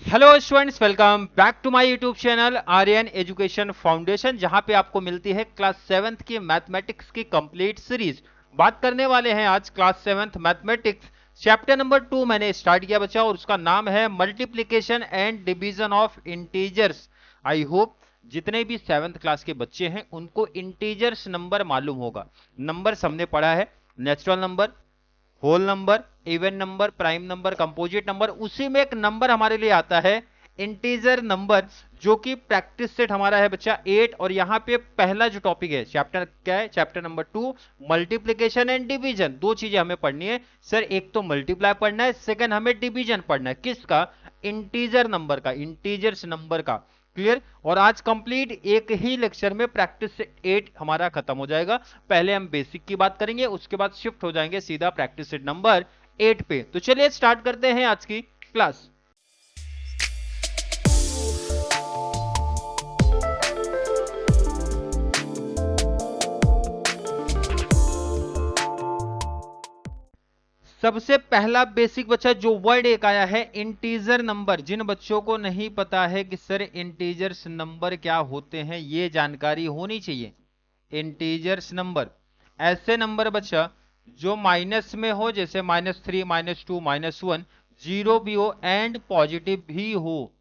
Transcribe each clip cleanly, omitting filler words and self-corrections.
Hello students, welcome back to my YouTube channel Aryan education foundation, जहां पे आपको मिलती है क्लास 7th की मैथमेटिक्स की कंप्लीट सीरीज। बात करने वाले हैं आज class 7th mathematics chapter number 2 मैंने स्टार्ट किया बच्चा, और उसका नाम है multiplication and division of integers. I hope जितने भी 7th क्लास के बच्चे हैं उनको इंटीजर्स नंबर मालूम होगा। नंबर हमने पढ़ा है natural number, whole number, even number, prime number, composite number. उसी में एक नंबर हमारे लिए आता है इंटीजर नंबर, जो कि प्रैक्टिस सेट हमारा है बच्चा 8। और यहां पे पहला जो टॉपिक है चैप्टर क्या है, chapter number 2 multiplication and division. दो चीजें हमें पढ़नी है सर, एक तो मल्टीप्लाई पढ़ना है, सेकंड हमें डिवीजन पढ़ना है। किसका? इंटीजर नंबर का, इंटीजर्स नंबर का। क्लियर? और आज कंप्लीट एक ही लेक्चर में प्रैक्टिस सेट 8 हमारा खत्म हो जाएगा। पहले हम बेसिक की बात करेंगे, उसके बाद शिफ्ट हो जाएंगे सीधा प्रैक्टिस सेट नंबर 8 पे। तो चलिए स्टार्ट करते हैं आज की क्लास। सबसे पहला बेसिक बच्चा जो वर्ड एक आया है इंटीजर नंबर। जिन बच्चों को नहीं पता है कि सर इंटीजर्स नंबर क्या होते हैं, ये जानकारी होनी चाहिए। इंटीजर्स नंबर ऐसे नंबर बच्चा जो माइनस में हो, जैसे -3, -2, -1, जीरो भी हो एंड पॉजिटिव भी हो,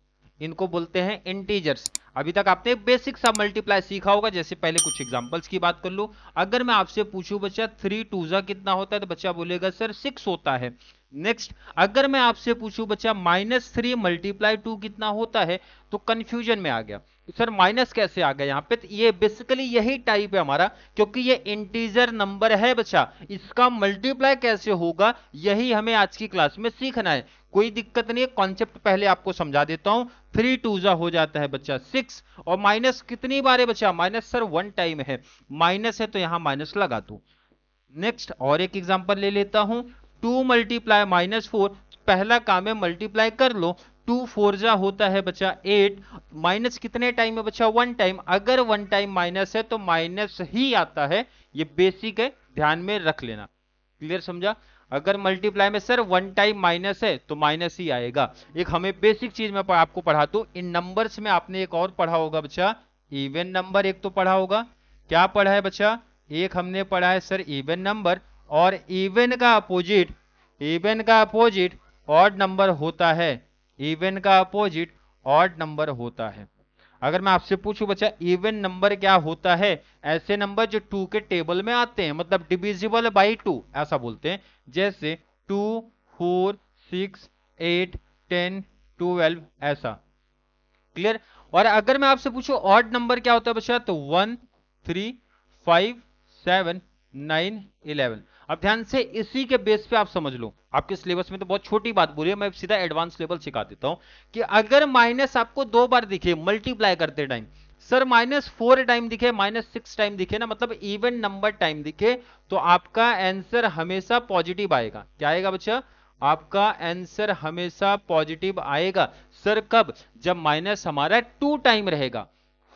इनको बोलते हैं इंटीजर्स। अभी तक आपने बेसिक सा मल्टीप्लाई सीखा होगा। जैसे पहले कुछ एग्जांपल्स की बात कर लो। अगर मैं आपसे पूछूं बच्चा 3 2 जा कितना होता है, तो बच्चा बोलेगा सर 6 होता है। नेक्स्ट, अगर मैं आपसे पूछूं बच्चा -3 × 2 कितना होता है, तो कंफ्यूजन में आ गया सर माइनस कैसे आ गया यहाँ पे। तो ये बेसिकली यही टाइप है हमारा, क्योंकि ये इंटीजर नंबर है बच्चा, इसका मल्टीप्लाई कैसे होगा यही हमें आज की क्लास में सीखना है। कोई दिक्कत नहीं है, कॉन्सेप्ट पहले आपको समझा देता हूं। 3 2 जा हो जाता है बच्चा 6, और माइनस कितनी बार है बच्चा? माइनस सर 1 टाइम है, माइनस है तो यहां माइनस लगा दो। नेक्स्ट और एक एग्जांपल ले लेता हूं, 2 × -4। पहला काम है मल्टीप्लाई कर लो। 2 4 जा होता है बच्चा 8, माइनस कितने टाइम है बच्चा? 1 टाइम। अगर 1 टाइम माइनस है तो माइनस ही आता है, ये बेसिक है, ध्यान में रख लेना। क्लियर? समझा? अगर मल्टीप्लाई में सर 1 टाइम माइनस है तो माइनस ही आएगा। एक हमें बेसिक चीज में आपको पढ़ा दूं, इन नंबर्स में आपने एक और पढ़ा होगा बच्चा, इवन नंबर एक तो पढ़ा होगा। क्या पढ़ा है बच्चा? एक हमने पढ़ा है सर इवन नंबर, और इवन का अपोजिट ऑड नंबर होता है। इवन का अपोजिट ऑड नंबर होता है। अगर मैं आपसे पूछूं बच्चा इवन नंबर क्या होता है, ऐसे नंबर जो 2 के टेबल में आते हैं, मतलब डिविजिबल बाई 2 ऐसा बोलते हैं, जैसे 2 4 6 8 10 12 ऐसा। क्लियर? और अगर मैं आपसे पूछूं ऑड नंबर क्या होता है बच्चा, तो 1 3 5 7 9 11। अब ध्यान से इसी के बेस पे आप समझ लो, आपके सिलेबस में तो बहुत छोटी बात बोली है, मैं सीधा एडवांस लेवल सिखा देता हूं कि अगर माइनस आपको 2 बार दिखे मल्टीप्लाई करते टाइम, सर -4 टाइम दिखे, -6 टाइम दिखे ना, मतलब इवन नंबर टाइम दिखे, तो आपका आंसर हमेशा पॉजिटिव आएगा। क्या आएगा बच्चा? आपका आंसर हमेशा पॉजिटिव आएगा। सर कब? जब माइनस हमारा 2 टाइम रहेगा,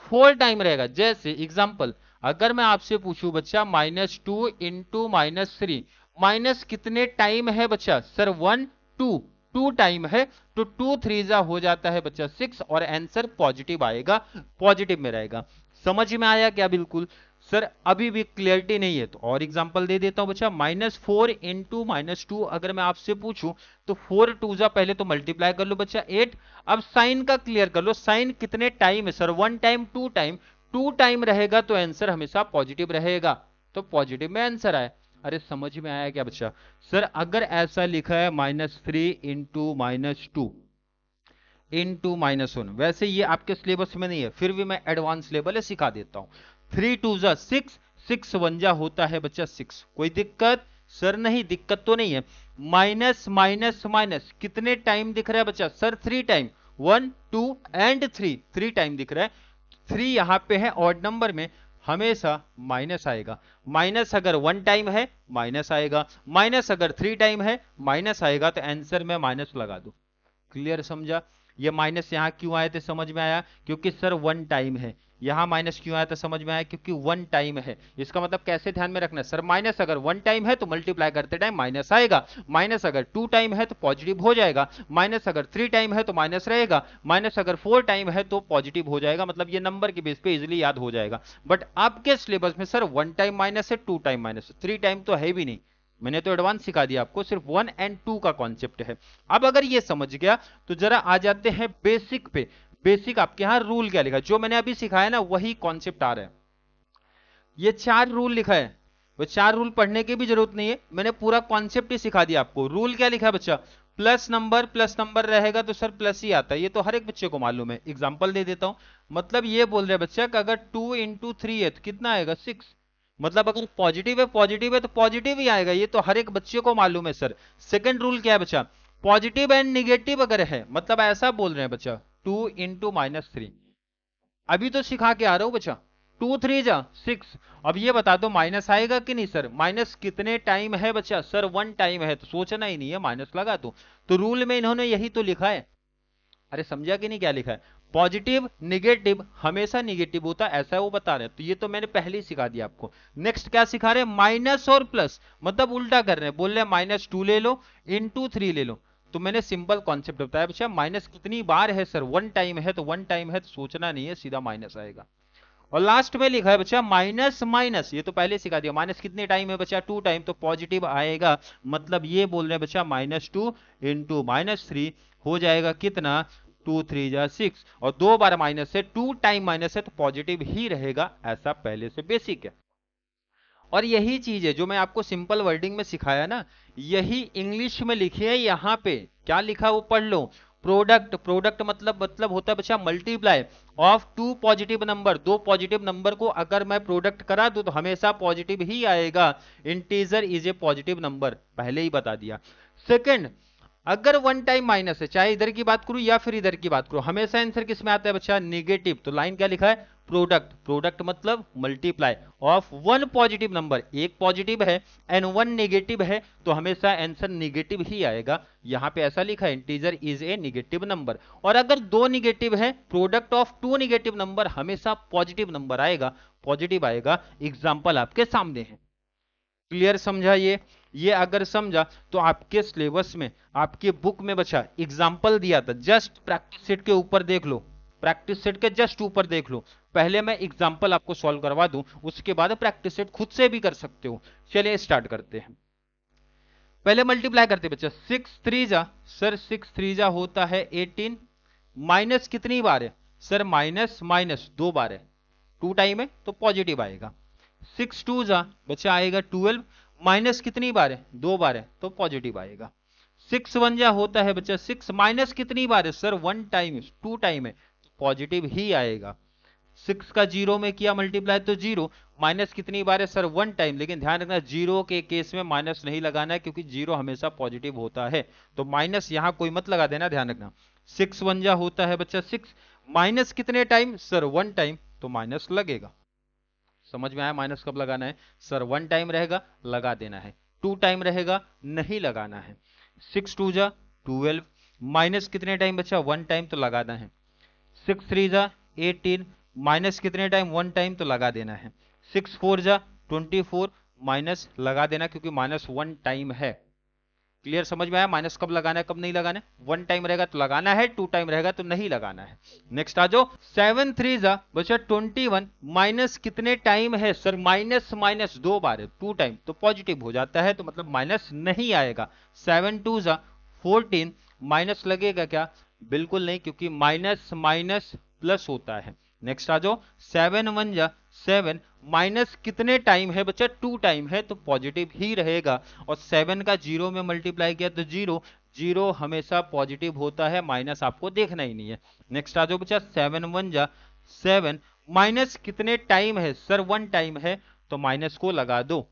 4 टाइम रहेगा। जैसे एग्जांपल, अगर मैं आपसे पूछूं बच्चा -2 × -3, माइनस कितने टाइम है बच्चा? सर 1 2 2 टाइम है, तो 2 3 जा हो जाता है बच्चा 6, और आंसर पॉजिटिव आएगा, पॉजिटिव में रहेगा। समझ में आया क्या? बिल्कुल। सर अभी भी क्लियरिटी नहीं है तो और एग्जांपल दे देता हूं बच्चा, -4 × -2 अगर मैं आपसे पूछूं, तो 4 2 जा पहले तो मल्टीप्लाई कर लो बच्चा 8। अब साइन का क्लियर कर लो, साइन कितने टाइम है? सर 1 टाइम 2 टाइम, 2 टाइम रहेगा तो आंसर हमेशा पॉजिटिव रहेगा, तो पॉजिटिव में आंसर आया। अरे समझ में आया क्या बच्चा? सर अगर ऐसा लिखा है -3 × -2 × -1, वैसे ये आपके सिलेबस में नहीं है, फिर भी मैं एडवांस लेवल है सिखा देता हूं। 3 2 जा 6, 6 1 जा होता है बच्चा 6। कोई दिक्कत? सर नहीं, दिक्कत तो नहीं है। माइनस माइनस माइनस कितने टाइम दिख रहा है बच्चा? सर 3 टाइम, 1 2 एंड 3, 3 टाइम दिख रहा है। 3 यहां पे है ऑड नंबर में, हमेशा माइनस आएगा। माइनस अगर 1 टाइम है माइनस आएगा, माइनस अगर 3 टाइम है माइनस आएगा, तो आंसर में माइनस लगा दो। क्लियर? समझा? ये माइनस यहां क्यों आए थे, समझ में आया? क्योंकि सर 1 टाइम है, यहां माइनस क्यों आया था समझ में आया, क्योंकि वन टाइम है। इसका मतलब कैसे ध्यान में रखना है सर, माइनस अगर वन टाइम है तो मल्टीप्लाई करते टाइम माइनस आएगा, माइनस अगर टू टाइम है तो पॉजिटिव हो जाएगा, माइनस अगर थ्री टाइम है तो माइनस रहेगा, माइनस अगर फोर टाइम है तो पॉजिटिव हो जाएगा। मतलब ये नंबर के बेस पे इजिली याद हो जाएगा। बट आपके सिलेबस में सर वन टाइम माइनस है, टू टाइम माइनस है, थ्री टाइम तो है भी नहीं। मैंने तो एडवांस सिखा दिया आपको, सिर्फ वन एंड टू का कॉन्सेप्ट है। अब अगर ये समझ गया तो जरा आ जाते हैं बेसिक पे। बेसिक आपके यहां रूल क्या लिखा है, जो मैंने अभी सिखाया ना वही कॉन्सेप्ट आ रहा है। ये चार रूल लिखा है, वो चार रूल पढ़ने की भी जरूरत नहीं है, मैंने पूरा कॉन्सेप्ट ही सिखा दिया आपको। रूल क्या लिखा है बच्चा, प्लस नंबर रहेगा तो सर प्लस ही आता है, ये तो हर एक बच्चे को मालूम है। एग्जांपल दे देता हूं, मतलब ये बोल रहे बच्चा कि अगर 2 इंटू थ्री है तो कितना आएगा 6। मतलब अगर पॉजिटिव है तो पॉजिटिव ही आएगा, ये तो हर एक बच्चे को मालूम है सर। सेकंड रूल क्या है बच्चा, पॉजिटिव एंड निगेटिव अगर है, मतलब ऐसा बोल रहे हैं बच्चा 2 इंटू माइनस थ्री, अभी तो सिखा के आ रहा हूं बच्चा, टू थ्री जा 6। अब ये बता दो माइनस आएगा कि नहीं सर, माइनस कितने टाइम है बच्चा, सर वन टाइम है, तो सोचना ही नहीं है, माइनस लगा दो। तो रूल में इन्होंने यही तो लिखा है। अरे समझा कि नहीं क्या लिखा है, पॉजिटिव निगेटिव हमेशा निगेटिव होता है, ऐसा वो बता रहे हैं। तो ये तो मैंने पहले ही सिखा दिया आपको। नेक्स्ट क्या सिखा रहे हैं, माइनस और प्लस, मतलब उल्टा कर रहे हैं, बोल रहे हैं माइनस टू ले लो, इंटू थ्री ले लो। तो मैंने सिंपल कॉन्सेप्ट बताया बच्चा, माइनस कितनी बार है सर, वन टाइम है, तो वन टाइम है तो सोचना नहीं है, सीधा माइनस आएगा। और लास्ट में लिखा है बच्चा माइनस माइनस, ये तो पहले सिखा दिया, माइनस कितने टाइम है बच्चा, टू टाइम, तो पॉजिटिव आएगा। मतलब ये बोल रहे हैं बच्चा minus two into minus three हो जाएगा कितना, टू थ्री जा 6, और दो बार माइनस है, टू टाइम माइनस है तो पॉजिटिव ही रहेगा, ऐसा पहले से बेसिक है। और यही चीज है जो मैं आपको सिंपल वर्डिंग में सिखाया ना, यही इंग्लिश में लिखी है। यहाँ पे क्या लिखा वो पढ़ लो, प्रोडक्ट मतलब होता है बच्चा multiply of two positive number, दो पॉजिटिव नंबर को अगर मैं प्रोडक्ट करा दूं तो हमेशा पॉजिटिव ही आएगा। Integer is A positive number, पहले ही बता दिया। सेकंड, अगर वन टाइम माइनस है, चाहे इधर की बात करूं या फिर इधर की बात करूं, हमेशा आंसर किस में आता है बच्चा, निगेटिव। तो लाइन क्या लिखा है, प्रोडक्ट मतलब multiply of one positive number, एक पॉजिटिव है एंड वन नेगेटिव है, तो हमेशा आंसर निगेटिव ही आएगा। यहां पे ऐसा लिखा है, integer is a negative number. और अगर दो निगेटिव है, product of two negative number, हमेशा पॉजिटिव नंबर आएगा, पॉजिटिव आएगा। एग्जाम्पल आपके सामने है। क्लियर समझा ये अगर समझा तो आपके सिलेबस में, आपके बुक में बच्चा एग्जाम्पल दिया था, जस्ट प्रैक्टिस सेट के ऊपर देख लो, प्रैक्टिस सेट के जस्ट ऊपर देख लो। पहले मैं एग्जाम्पल आपको सॉल्व करवा दूं, उसके बाद प्रैक्टिस सेट खुद से भी कर सकते हो। चलिए स्टार्ट करते हैं। पहले मल्टीप्लाई करते बच्चा, सिक्स थ्री जा, सर सिक्स थ्री जा होता है 18, माइनस कितनी बार है सर, माइनस माइनस दो बार है, टू टाइम है तो पॉजिटिव आएगा। सिक्स टू जा बच्चा आएगा 12, माइनस कितनी बार है, दो बार है तो पॉजिटिव आएगा। सिक्स वन जा होता है बच्चा सिक्स, माइनस कितनी बार है sir, one time, two time है तो पॉजिटिव ही आएगा। सिक्स का जीरो में किया मल्टीप्लाई तो जीरो, माइनस कितनी बार है सर, वन टाइम। लेकिन ध्यान रखना जीरो के केस में माइनस नहीं लगाना है, क्योंकि जीरो हमेशा पॉजिटिव होता है, तो माइनस यहां कोई मत लगा देना, ध्यान रखना। सिक्स वन जा होता है बच्चा सिक्स, माइनस कितने टाइम सर, वन टाइम, तो माइनस लगेगा। समझ में आया माइनस कब लगाना है सर, वन टाइम रहेगा लगा देना है, टू टाइम रहेगा नहीं लगाना है। सिक्स टू जा 12, माइनस कितने टाइम बच्चा, वन टाइम, तो लगाना है। सिक्स थ्री जा 18, माइनस कितने टाइम, वन टाइम, तो लगा देना है। सिक्स फोर जा 24, माइनस लगा देना क्योंकि माइनस वन टाइम है। क्लियर समझ में आया, माइनस कब लगाना है कब नहीं लगाना है, वन टाइम रहेगा तो लगाना है, टू टाइम रहेगा तो नहीं लगाना है। नेक्स्ट आ जाओ, सेवन थ्री जा बच्चा 21, माइनस कितने टाइम है सर, माइनस माइनस दो बार है, टू टाइम, तो पॉजिटिव हो जाता है, तो मतलब माइनस नहीं आएगा। सेवन टू जा 14, माइनस लगेगा क्या, बिल्कुल नहीं, क्योंकि माइनस माइनस प्लस होता है। नेक्स्ट आ जाओ, सेवन वन जा 7, माइनस कितने टाइम है बच्चा, टू टाइम है तो पॉजिटिव ही रहेगा। और 7 का जीरो में मल्टीप्लाई किया तो जीरो, जीरो हमेशा पॉजिटिव होता है, माइनस आपको देखना ही नहीं है। नेक्स्ट आ जाओ बच्चा, 7 वन जा 7, माइनस कितने टाइम है सर, वन टाइम है तो माइनस को लगा दो।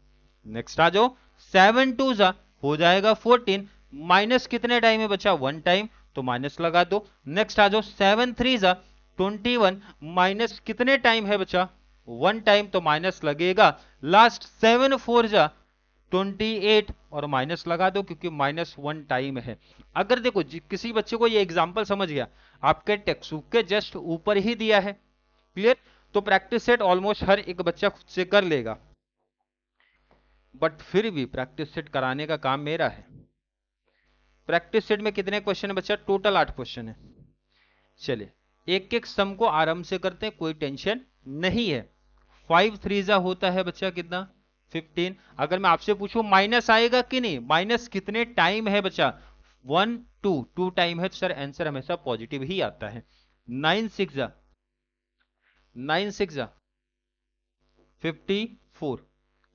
नेक्स्ट आ जाओ, 7 टू जा हो जाएगा 14, माइनस कितने टाइम है बच्चा, वन टाइम, तो माइनस लगा दो। नेक्स्ट आ जाओ, 7 थ्री जा 21, माइनस कितने टाइम है बच्चा, वन टाइम, तो माइनस लगेगा। लास्ट 7 फोर जा 28 और माइनस लगा दो क्योंकि माइनस वन टाइम है। अगर देखो किसी बच्चे को ये एग्जांपल समझ गया, आपके टेक्स्ट बुक के जस्ट ऊपर ही दिया है, क्लियर, तो प्रैक्टिस सेट ऑलमोस्ट हर एक बच्चा खुद से कर लेगा, बट फिर भी प्रैक्टिस सेट कराने का काम मेरा है। प्रैक्टिस सेट में कितने क्वेश्चन है बच्चा? टोटल 8 क्वेश्चन है। चलिए एक एक सम को आराम से करते हैं, कोई टेंशन नहीं है। 5 3 होता है बच्चा कितना? 15। अगर मैं आपसे पूछूं माइनस आएगा कि नहीं, माइनस कितने टाइम है बच्चा? 1 2 टाइम है, तो सर आंसर हमेशा पॉजिटिव ही आता है। 9 6 54।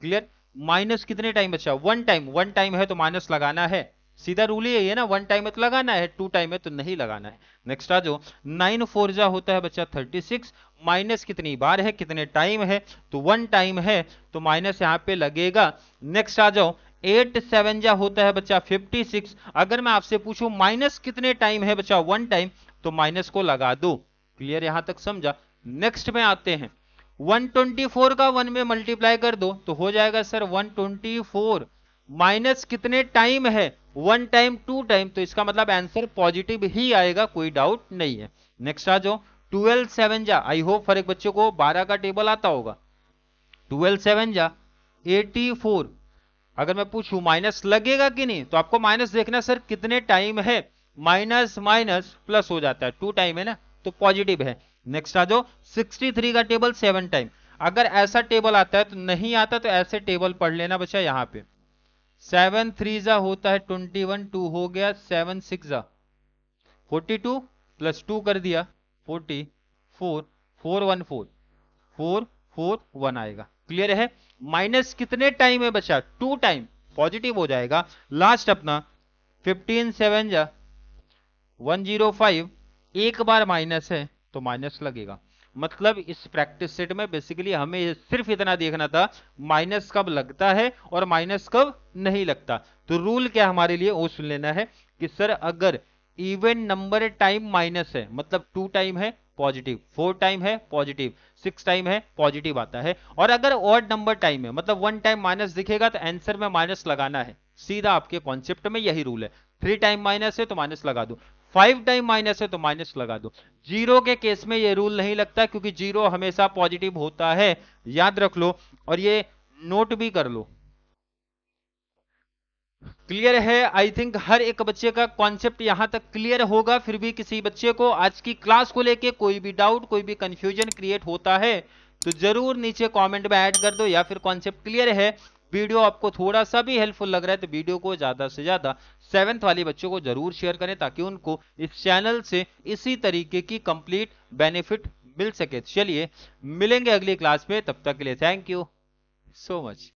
क्लियर? माइनस कितने टाइम बचा? 1 टाइम। 1 टाइम है तो माइनस लगाना है, सीधा रूल ही यही है ना। 1 टाइम है तो लगाना है, 2 टाइम है तो नहीं लगाना है। नेक्स्ट आ जाओ, 9 4 होता है बच्चा 36। माइनस कितनी बार है, कितने टाइम है? तो 1 टाइम है तो माइनस यहाँ पे लगेगा। नेक्स्ट आ जाओ, 8 7 होता है बच्चा 56। अगर मैं आपसे पूछूं माइनस कितने टाइम है बच्चा? 1 टाइम, तो माइनस को लगा दो। क्लियर? यहां तक समझा? नेक्स्ट में आते हैं, 124 का 1 में मल्टीप्लाई कर दो तो हो जाएगा सर 124। माइनस कितने टाइम है? 1 टाइम 2 टाइम, तो इसका मतलब आंसर पॉजिटिव ही आएगा, कोई डाउट नहीं है। नेक्स्ट आ जाओ, 12 7 आई होप हर एक बच्चे को 12 का टेबल आता होगा। 12 7 84। अगर मैं पूछूं माइनस लगेगा कि नहीं, तो आपको माइनस देखना सर कितने टाइम है। माइनस माइनस प्लस हो जाता है, 2 टाइम है ना, तो पॉजिटिव है। नेक्स्ट आ जाओ, 63 का टेबल 7 टाइम। अगर ऐसा टेबल आता है तो नहीं आता, तो ऐसे टेबल पढ़ लेना बच्चा यहां पे। 7 3 होता है 21, 2 हो गया, 7 6 42 प्लस 2 कर दिया 44, 414 441 आएगा। क्लियर है? माइनस कितने टाइम है बच्चा? 2 टाइम, पॉजिटिव हो जाएगा। लास्ट अपना 15 7 105। एक बार माइनस है तो माइनस लगेगा। मतलब इस प्रैक्टिस सेट में बेसिकली हमें सिर्फ इतना देखना था, माइनस कब लगता है और माइनस कब नहीं लगता। तो रूल क्या हमारे लिए वो सुन लेना है कि सर अगर इवन नंबर टाइम माइनस है, मतलब 2 टाइम है पॉजिटिव, 4 टाइम है पॉजिटिव, 6 टाइम है पॉजिटिव आता है। और अगर ऑड नंबर टाइम है, मतलब 1 टाइम माइनस दिखेगा तो आंसर में माइनस लगाना है, सीधा आपके कॉन्सेप्ट में यही रूल है। 3 टाइम माइनस है तो माइनस लगा दो, 5 टाइम माइनस है तो माइनस लगा दो। जीरो के केस में ये रूल नहीं लगता, क्योंकि जीरो हमेशा पॉजिटिव होता है, याद रख लो और ये नोट भी कर लो। क्लियर है? आई थिंक हर एक बच्चे का कॉन्सेप्ट यहां तक क्लियर होगा। फिर भी किसी बच्चे को आज की क्लास को लेके कोई भी डाउट, कोई भी कंफ्यूजन क्रिएट होता है तो जरूर नीचे कमेंट में ऐड कर दो, या फिर कॉन्सेप्ट क्लियर है, वीडियो आपको थोड़ा सा भी हेल्पफुल लग रहा है तो वीडियो को ज्यादा से ज्यादा 7th वाले बच्चों को जरूर शेयर करें, ताकि उनको इस चैनल से इसी तरीके की कंप्लीट बेनिफिट मिल सके। चलिए मिलेंगे अगली क्लास में, तब तक के लिए थैंक यू सो मच।